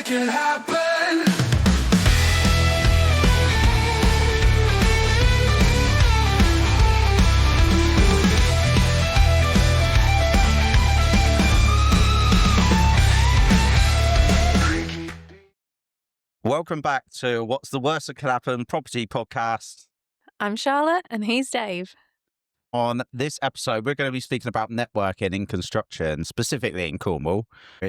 make it happen. Welcome back to What's the Worst That Could Happen property podcast. I'm Charlotte and he's Dave. On this episode, we're going to be speaking about networking in construction, specifically in Cornwall.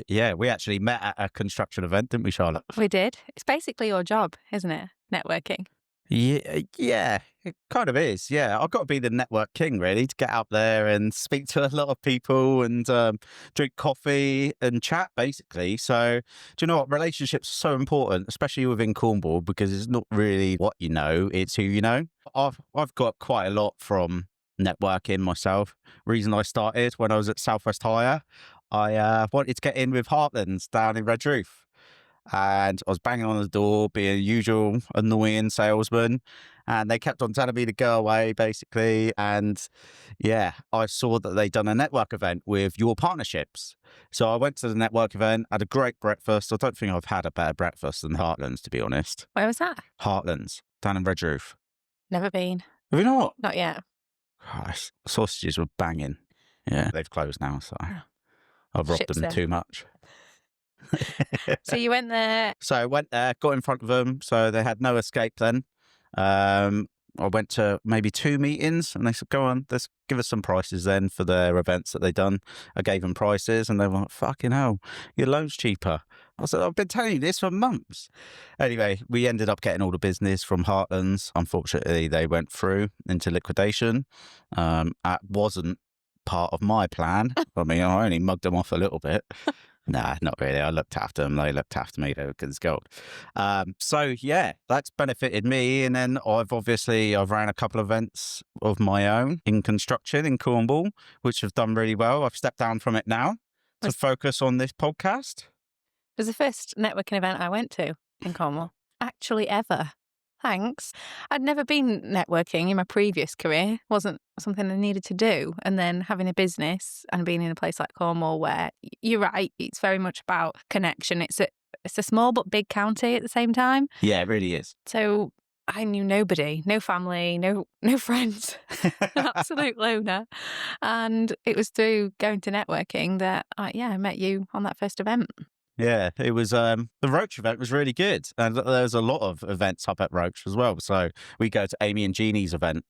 Yeah, we actually met at a construction event, didn't we, Charlotte? We did. It's basically your job, isn't it? Networking. Yeah, it kind of is. Yeah, I've got to be the network king, really, to get out there and speak to a lot of people and drink coffee and chat, basically. So, do you know what? Relationships are so important, especially within Cornwall, because it's not really what you know, it's who you know. I've got quite a lot from networking myself. Reason I started when I was at Southwest Hire, I wanted to get in with Heartlands down in Red Roof. And I was banging on the door, being a usual annoying salesman. And they kept on telling me to go away, basically. And yeah, I saw that they'd done a network event with your partnerships. So I went to the network event, had a great breakfast. I don't think I've had a better breakfast than Heartlands, to be honest. Where was that? Heartlands, down in Red Roof. Never been. Have you not? Not yet. Gosh, sausages were banging. Yeah, they've closed now, so I've robbed Ships them there. too much. So you went there. So I went there, got in front of them, so they had no escape then. I went to maybe 2 meetings and they said, go on, let's give us some prices then for their events that they'd done. I gave them prices and they were like, fucking hell, your loan's cheaper. I said, I've been telling you this for months. Anyway, we ended up getting all the business from Heartlands. Unfortunately, they went through into liquidation. That wasn't part of my plan. I mean, I only mugged them off a little bit. Nah, not really. I looked after them. They looked after me. They were good as gold. So yeah, that's benefited me. And then I've ran a couple of events of my own in construction in Cornwall, which have done really well. I've stepped down from it now to focus on this podcast. It was the first networking event I went to in Cornwall. Actually ever. Thanks. I'd never been networking in my previous career. Wasn't something I needed to do. And then having a business and being in a place like Cornwall where, you're right, it's very much about connection. It's a small but big county at the same time. Yeah, it really is. So I knew nobody, no family, no friends, absolute loner. And it was through going to networking that I met you on that first event. Yeah, it was, the Roach event was really good. And there's a lot of events up at Roach as well. So we go to Amy and Jeannie's event,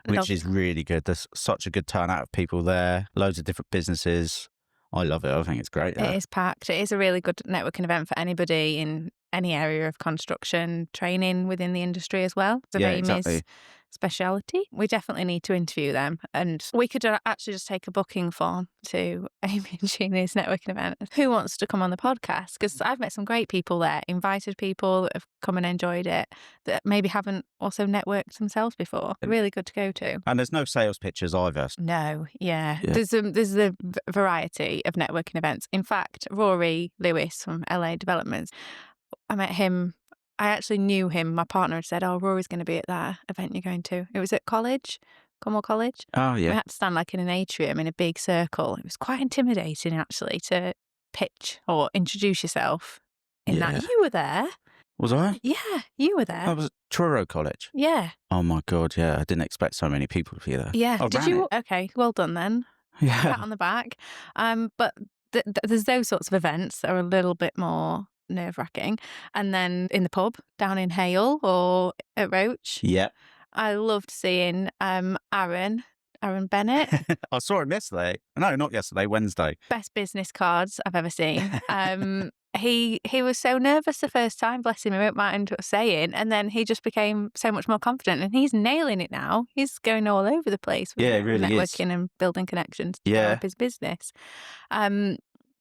which is really good. There's such a good turnout of people there, loads of different businesses. I love it. I think it's great. It is packed. It is a really good networking event for anybody in any area of construction, training within the industry as well. The name is speciality. We definitely need to interview them. And we could actually just take a booking form to Amy and Jeannie's networking event. Who wants to come on the podcast? Because I've met some great people there, invited people that have come and enjoyed it, that maybe haven't also networked themselves before. Really good to go to. And there's no sales pitches either. No, yeah. There's a variety of networking events. In fact, Rory Lewis from LA Developments, I met him. I actually knew him. My partner had said, Rory's going to be at that event you're going to. It was at Cornwall College. Oh, yeah. We had to stand like in an atrium in a big circle. It was quite intimidating, actually, to pitch or introduce yourself in that. You were there. Was I? Yeah, you were there. I was at Truro College. Yeah. Oh, my God, yeah. I didn't expect so many people to be there. Yeah. Did you? Okay, well done then. Yeah. Pat on the back. But there's those sorts of events that are a little bit more nerve-wracking. And then in the pub down in Hale or at Roach. Yeah. I loved seeing Aaron Bennett. I saw him yesterday. No, not yesterday, Wednesday. Best business cards I've ever seen. He was so nervous the first time, bless him, he won't mind saying, and then he just became so much more confident, and he's nailing it now. He's going all over the place with really networking and building connections to develop his business.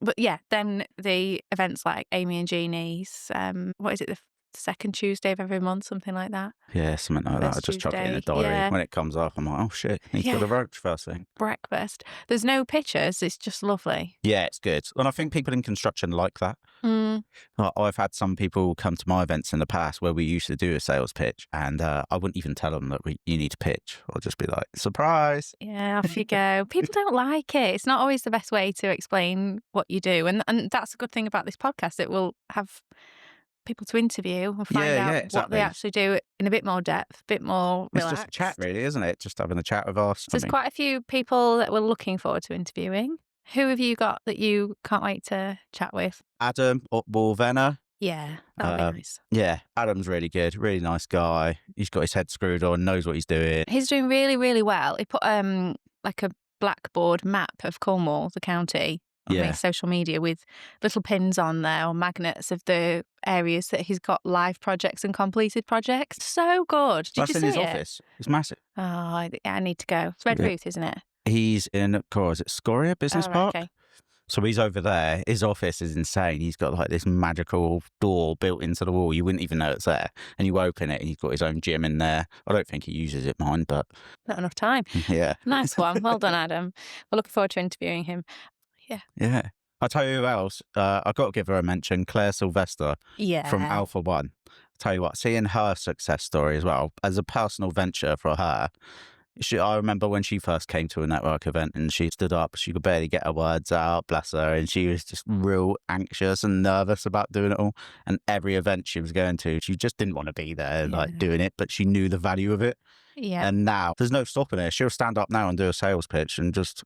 But yeah, then the events like Amy and Jeannie's, what is it, the second Tuesday of every month, something like that. Yeah, something like that. I First just chuck it in a Tuesday. diary. Yeah. When it comes up, I'm like, oh shit, need to go to Roach first thing. Breakfast. There's no pictures. It's just lovely. Yeah, it's good. And I think people in construction like that. Mm. I've had some people come to my events in the past where we used to do a sales pitch, and I wouldn't even tell them that you need to pitch. I'll just be like, surprise. Yeah, off you go. People don't like it. It's not always the best way to explain what you do. And that's a good thing about this podcast. It will have people to interview and find out exactly. what they actually do in a bit more depth, a bit more relaxed. It's just a chat, really, isn't it? Just having a chat with us. So there's quite a few people that we're looking forward to interviewing. Who have you got that you can't wait to chat with? Adam Wolvenner. Yeah, that'd be nice. Yeah, Adam's really good, really nice guy. He's got his head screwed on, knows what he's doing. He's doing really, really well. He put like a blackboard map of Cornwall, the county, on his social media with little pins on there or magnets of the areas that he's got live projects and completed projects. So good. Did you see in his it? office. It's massive. Oh, I need to go. It's Red Booth, isn't it? He's in, is it Scoria Business Park? Okay. So he's over there. His office is insane. He's got like this magical door built into the wall. You wouldn't even know it's there. And you open it and he's got his own gym in there. I don't think he uses it, mine, but... Not enough time. Yeah. Nice one. Well done, Adam. We're looking forward to interviewing him. Yeah. Yeah. I'll tell you who else. I've got to give her a mention. Claire Sylvester from Alpha One. I'll tell you what, seeing her success story as well, as a personal venture for her, I remember when she first came to a network event and she stood up, she could barely get her words out, bless her, and she was just real anxious and nervous about doing it all. And every event she was going to, she just didn't want to be there, like doing it, but she knew the value of it. Yeah. And now there's no stopping her. She'll stand up now and do a sales pitch and just,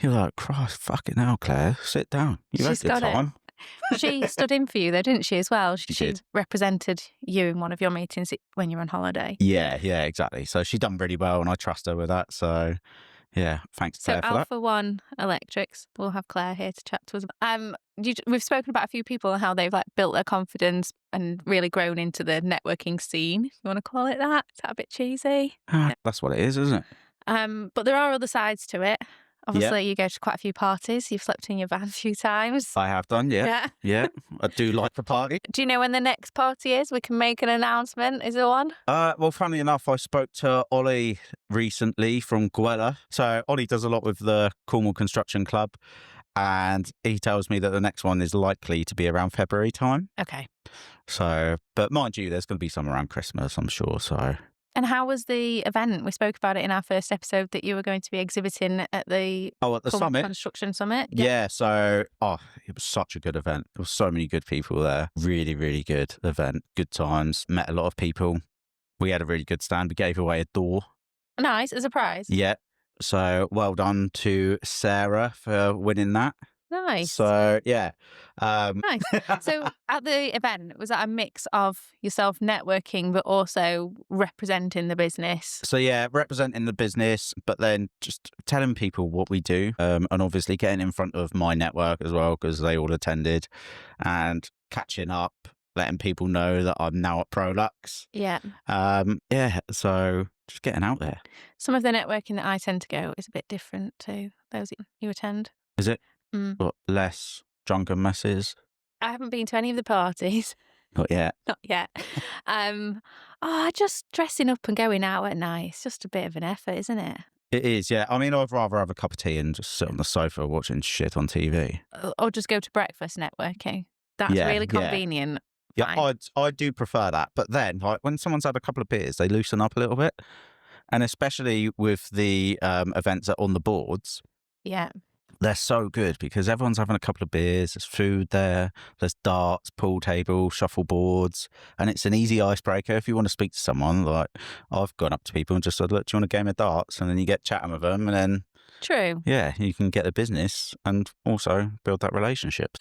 you're like, Christ, fucking hell, Claire, sit down. You've had your time. She stood in for you though, didn't she, as well? She did. Represented you in one of your meetings when you were on holiday. Yeah, exactly. So she done really well and I trust her with that. So yeah, thanks Claire for that. So Alpha One Electrics, we'll have Claire here to chat to us. We've spoken about a few people and how they've like built their confidence and really grown into the networking scene. You want to call it that? Is that a bit cheesy? That's what it is, isn't it? But there are other sides to it. Obviously, you go to quite a few parties. You've slept in your van a few times. I have done, yeah. I do like the party. Do you know when the next party is? We can make an announcement. Is there one? Well, funnily enough, I spoke to Ollie recently from Gwella. So Ollie does a lot with the Cornwall Construction Club. And he tells me that the next one is likely to be around February time. Okay. So, but mind you, there's going to be some around Christmas, I'm sure, so... And how was the event? We spoke about it in our first episode that you were going to be exhibiting at the summit. Construction Summit. Yeah, so it was such a good event. There were so many good people there. Really, really good event. Good times. Met a lot of people. We had a really good stand. We gave away a door. Nice, as a prize. Yeah. So well done to Sarah for winning that. Nice. So, yeah. Nice. So, at the event, was that a mix of yourself networking, but also representing the business? So, yeah, representing the business, but then just telling people what we do and obviously getting in front of my network as well, because they all attended, and catching up, letting people know that I'm now at Prolux. Yeah. So just getting out there. Some of the networking that I tend to go is a bit different to those you attend. Is it? What, less drunken messes? I haven't been to any of the parties. Not yet. Not yet. Just dressing up and going out at night. It's just a bit of an effort, isn't it? It is, yeah. I mean, I'd rather have a cup of tea and just sit on the sofa watching shit on TV. Or just go to breakfast networking. That's really convenient. Yeah, I do prefer that. But then, like, when someone's had a couple of beers, they loosen up a little bit. And especially with the events that are on the boards. Yeah. They're so good because everyone's having a couple of beers, there's food there, there's darts, pool table, shuffleboards, and it's an easy icebreaker if you want to speak to someone. Like, I've gone up to people and just said, look, do you want a game of darts? And then you get chatting with them and then... True. Yeah, you can get the business and also build that relationship.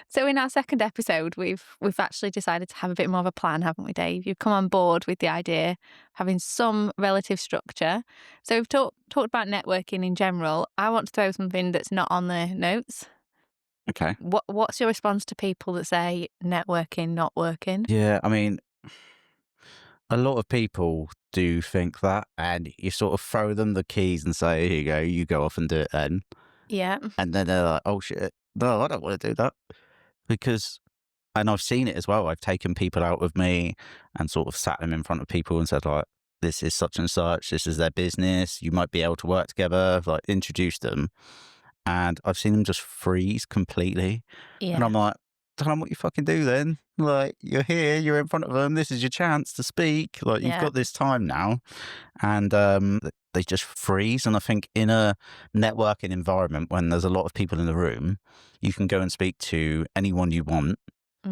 So in our second episode, we've actually decided to have a bit more of a plan, haven't we, Dave? You've come on board with the idea of having some relative structure. So we've talked about networking in general. I want to throw something that's not on the notes. Okay. What's your response to people that say networking not working? Yeah, I mean, a lot of people do think that, and you sort of throw them the keys and say, here you go off and do it then. Yeah. And then they're like, oh shit, no, I don't want to do that. Because And I've seen it as well. I've taken people out with me and sort of sat them in front of people and said, like, this is such and such, this is their business, you might be able to work together, like introduce them. And I've seen them just freeze completely. And Yeah. I'm like, tell them what you fucking do then. Like, you're here, you're in front of them, this is your chance to speak. Like, you've Yeah. got this time now. And they just freeze. And I think in a networking environment, when there's a lot of people in the room, you can go and speak to anyone you want,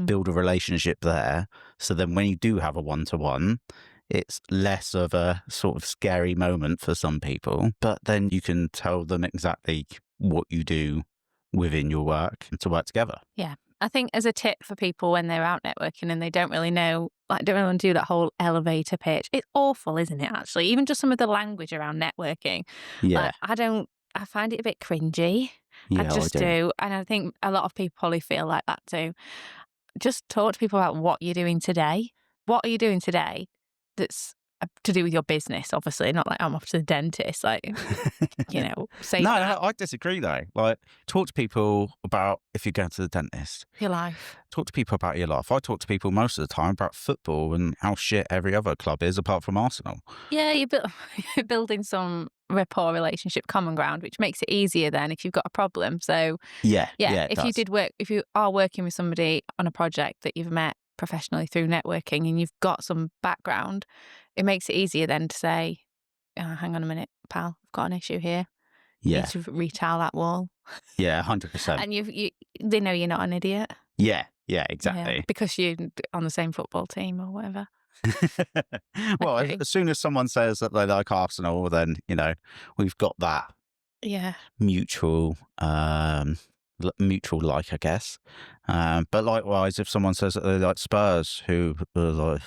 build a relationship there. So then when you do have a one-to-one, it's less of a sort of scary moment for some people, but then you can tell them exactly what you do within your work to work together. Yeah. I think as a tip for people when they're out networking and they don't really know, like, don't really want to do that whole elevator pitch. It's awful, isn't it, actually? Even just some of the language around networking. Yeah. Like, I find it a bit cringy. I Yeah, I just do. do. And I think a lot of people probably feel like that too. Just talk to people about what you're doing today. What are you doing today that's to do with your business, obviously, not like I'm off to the dentist, like, say No, that. I disagree though. Like, talk to people about if you're going to the dentist. Your life. Talk to people about your life. I talk to people most of the time about football and how shit every other club is apart from Arsenal. Yeah, you're building some rapport, relationship, common ground, which makes it easier then if you've got a problem. So, Yeah, yeah, it if does. if you are working with somebody on a project that you've met professionally through networking and you've got some background, it makes it easier then to say, hang on a minute, pal, I've got an issue here. You need Yeah, to retile that wall. yeah, 100%. And they know you're not an idiot. Yeah, Yeah, exactly. because you're on the same football team or whatever. Well, Okay. as soon as someone says that they like Arsenal, then, we've got that Yeah. mutual, mutual like, I guess. But likewise, if someone says that they like Spurs, who are like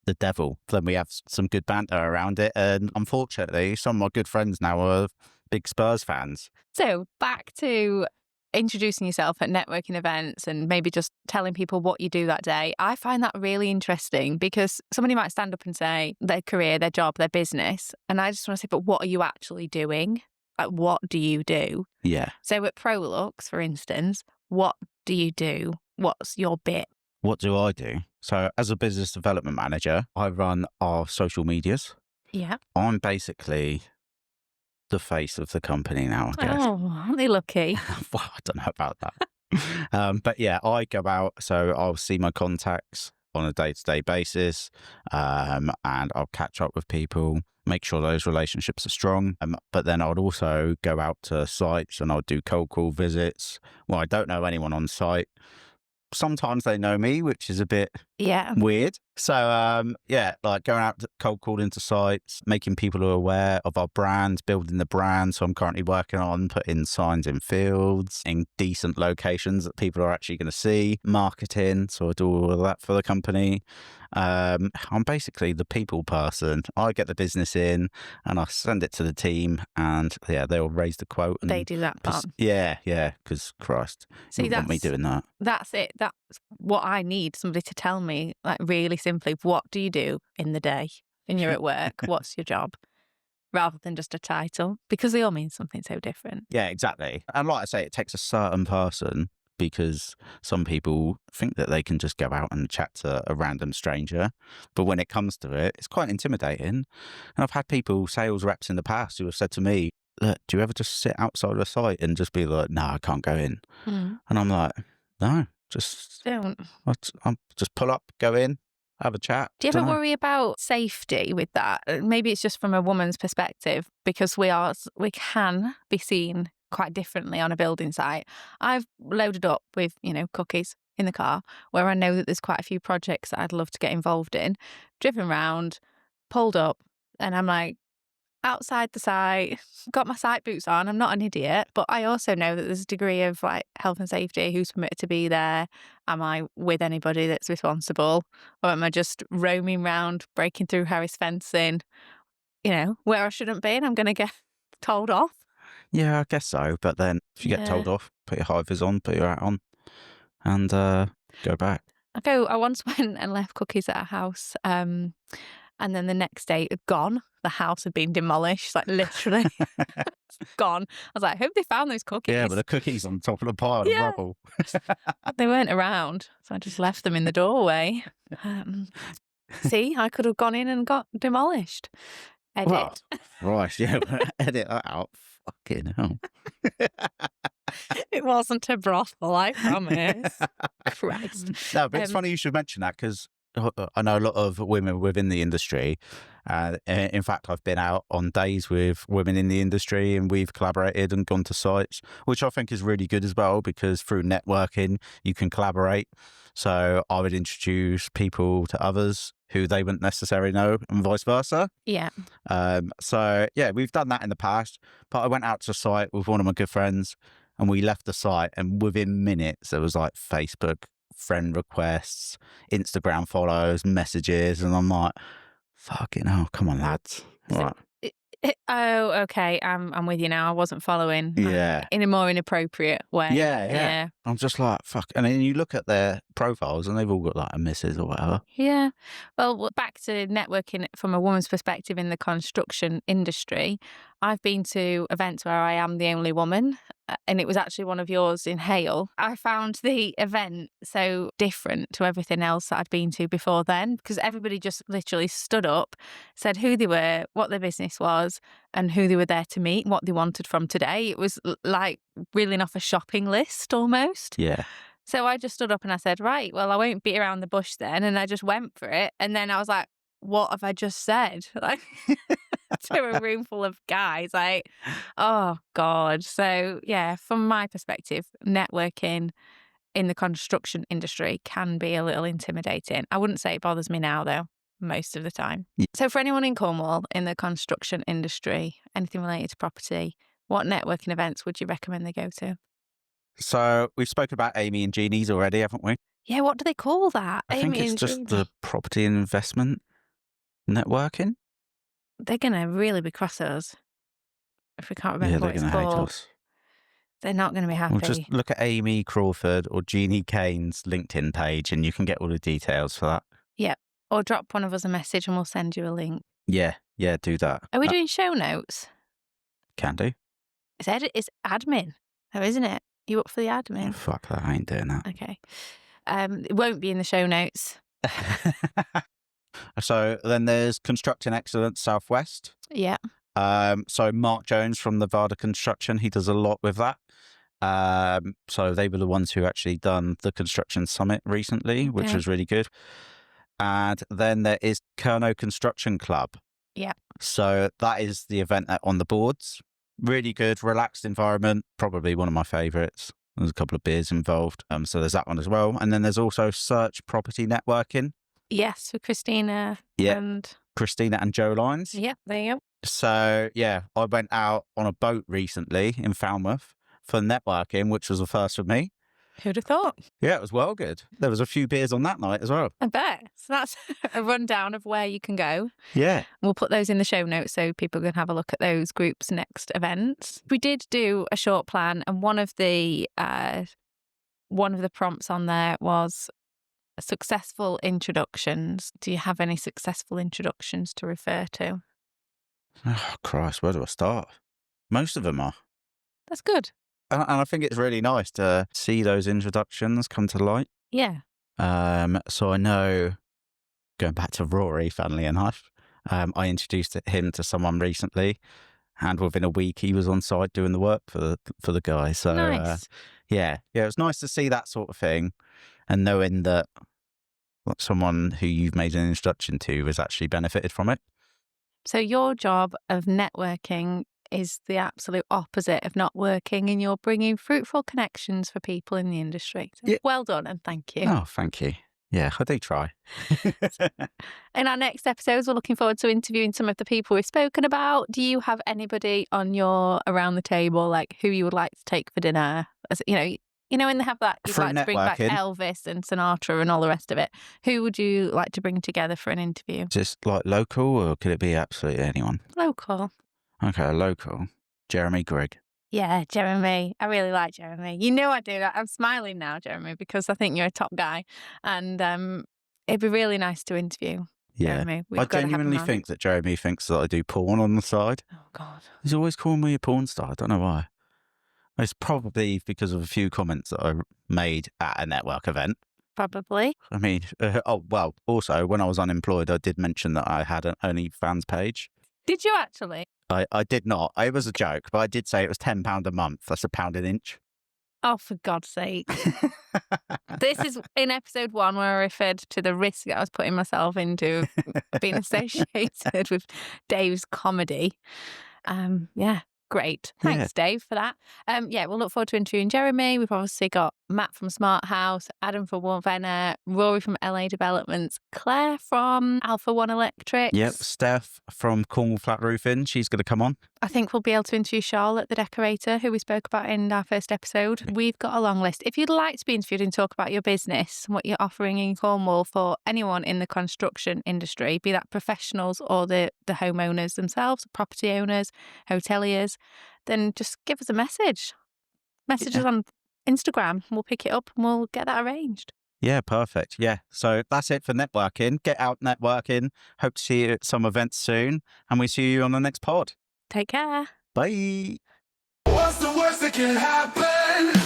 the devil, then we have some good banter around it. And unfortunately, some of my good friends now are big Spurs fans. So back to introducing yourself at networking events and maybe just telling people what you do that day. I find that really interesting because somebody might stand up and say their career, their job, their business. And I just want to say, but what are you actually doing? Like, what do you do? Yeah. So at Prolux, for instance, what do you do? What's your bit? What do I do? So as a business development manager, I run our social medias. Yeah. I'm basically the face of the company now, I guess. Oh, aren't they lucky? Well, I don't know about that. But yeah, I go out, so I'll see my contacts on a day-to-day basis, and I'll catch up with people, make sure those relationships are strong. But then I'd also go out to sites and I'll do cold call visits. Well, I don't know anyone on site. Sometimes they know me, which is a bit weird. So, yeah, like going out to cold calling to sites, making people aware of our brand, building the brand. So I'm currently working on putting signs in fields, in decent locations that people are actually going to see, marketing. So I do all of that for the company. I'm basically the people person. I get the business in and I send it to the team and yeah, they'll raise the quote. And they do that part. Yeah, because Christ, See, you want me doing that. That's it. That's what I need, somebody to tell me, like, really simply, what do you do in the day when you're at work? What's your job? Rather than just a title, because they all mean something so different. Yeah, exactly. And like I say, it takes a certain person because some people think that they can just go out and chat to a random stranger. But when it comes to it, it's quite intimidating. And I've had people, sales reps in the past, who have said to me, look, do you ever just sit outside of a site and just be like, no, I can't go in? And I'm like, no, just don't. I'll just pull up, go in, have a chat. Do you ever worry about safety with that? Maybe it's just from a woman's perspective, because we can be seen quite differently on a building site. I've loaded up with, cookies in the car where I know that there's quite a few projects that I'd love to get involved in, driven around, pulled up, and I'm like, outside the site, got my site boots on. I'm not an idiot, but I also know that there's a degree of like health and safety. Who's permitted to be there? Am I with anybody that's responsible? Or am I just roaming around, breaking through Harris fencing, where I shouldn't be, and I'm going to get told off? Yeah, I guess so. But then if you get told off, put your high vis on, put your hat on, and go back. I once went and left cookies at a house And then the next day, it had gone. The house had been demolished, like literally gone. I was like, I hope they found those cookies. Yeah, but the cookies on top of the pile of rubble. But they weren't around, so I just left them in the doorway. See, I could have gone in and got demolished. Edit. Well, right, yeah, edit that out. Fucking hell. It wasn't a brothel, I promise. Christ. No, but it's funny you should mention that because I know a lot of women within the industry. In fact, I've been out on days with women in the industry and we've collaborated and gone to sites, which I think is really good as well because through networking, you can collaborate. So I would introduce people to others who they wouldn't necessarily know and vice versa. Yeah. So, yeah, we've done that in the past. But I went out to a site with one of my good friends and we left the site and within minutes, there was like Facebook friend requests, Instagram follows, messages, and I'm like, fucking hell, come on, lads. Right. Oh, okay. I'm with you now. I wasn't following. Yeah. In a more inappropriate way. Yeah. I'm just like, fuck. And then you look at their profiles and they've all got like a missus or whatever. Yeah. Well, back to networking from a woman's perspective in the construction industry. I've been to events where I am the only woman, and it was actually one of yours in Hale. I found the event so different to everything else that I'd been to before then because everybody just literally stood up, said who they were, what their business was, and who they were there to meet, what they wanted from today. It was like reeling off a shopping list almost. Yeah. So I just stood up and I said, right, well, I won't beat around the bush then. And I just went for it. And then I was like, what have I just said? Like to a room full of guys, like, oh God. So yeah, from my perspective, networking in the construction industry can be a little intimidating. I wouldn't say it bothers me now though, most of the time. Yeah. So for anyone in Cornwall in the construction industry, anything related to property, what networking events would you recommend they go to? So we've spoken about Amy and Jeannie's already, haven't we? Yeah, what do they call that? I think it's just the property and investment networking. They're going to really be cross at us if we can't remember what it's called. Yeah, they're going to hate us. They're not going to be happy. Well, just look at Amy Crawford or Jeannie Kane's LinkedIn page and you can get all the details for that. Yeah. Or drop one of us a message and we'll send you a link. Yeah, do that. Are we doing show notes? Can do. It's admin, though, isn't it? You up for the admin? Oh, fuck that, I ain't doing that. Okay. It won't be in the show notes. So then there's Constructing Excellence Southwest. Yeah. So Mark Jones from Nevada Construction, he does a lot with that. So they were the ones who actually done the Construction Summit recently, which was really good. And then there is Kerno Construction Club. Yeah. So that is the event on the boards. Really good, relaxed environment. Probably one of my favourites. There's a couple of beers involved. So there's that one as well. And then there's also Search Property Networking. Yes, with Christina and Joe Lyons. Yeah, there you go. So, yeah, I went out on a boat recently in Falmouth for networking, which was a first for me. Who'd have thought? Yeah, it was well good. There was a few beers on that night as well. I bet. So that's a rundown of where you can go. Yeah. We'll put those in the show notes so people can have a look at those groups' next events. We did do a short plan, and one of the prompts on there was successful introductions. Do you have any successful introductions to refer to? Oh, Christ, where do I start? Most of them are. That's good. And I think it's really nice to see those introductions come to light. Yeah. So I know, going back to Rory, funnily enough, I introduced him to someone recently, and within a week he was on site doing the work for the guy. So nice. Yeah, it was nice to see that sort of thing, and knowing that someone who you've made an introduction to has actually benefited from it. So your job of networking is the absolute opposite of not working, and you're bringing fruitful connections for people in the industry. So yeah. Well done, and thank you. Oh, thank you. Yeah, I do try. In our next episodes, we're looking forward to interviewing some of the people we've spoken about. Do you have anybody on your around the table, like who you would like to take for dinner? As, you know, when they have that, you'd like to bring back Elvis and Sinatra and all the rest of it. Who would you like to bring together for an interview? Just like local, or could it be absolutely anyone? Local. Okay, local. Jeremy Grigg. Yeah, Jeremy. I really like Jeremy. You know I do. I'm smiling now, Jeremy, because I think you're a top guy. And it'd be really nice to interview. Yeah. Jeremy. I We've got to have him genuinely on. think that Jeremy thinks that I do porn on the side. Oh, God. He's always calling me a porn star. I don't know why. It's probably because of a few comments that I made at a network event. Probably. I mean, also, when I was unemployed, I did mention that I had an OnlyFans page. Did you actually? I did not. It was a joke, but I did say it was £10 a month. That's £1 an inch. Oh, for God's sake. This is in episode 1 where I referred to the risk that I was putting myself into being associated with Dave's comedy. Yeah, great. Thanks, Dave, for that. We'll look forward to interviewing Jeremy. We've obviously got Matt from Smart House, Adam from Warvenna, Rory from LA Developments, Claire from Alpha One Electrics. Yep, Steph from Cornwall Flat Roofing. She's going to come on. I think we'll be able to interview Charlotte, the decorator, who we spoke about in our first episode. We've got a long list. If you'd like to be interviewed and talk about your business, what you're offering in Cornwall for anyone in the construction industry, be that professionals or the homeowners themselves, property owners, hoteliers, then just give us a message. Message us on Instagram. We'll pick it up and we'll get that arranged. Yeah, perfect. Yeah. So that's it for networking. Get out networking. Hope to see you at some events soon. And we see you on the next pod. Take care. Bye. What's the worst that can happen?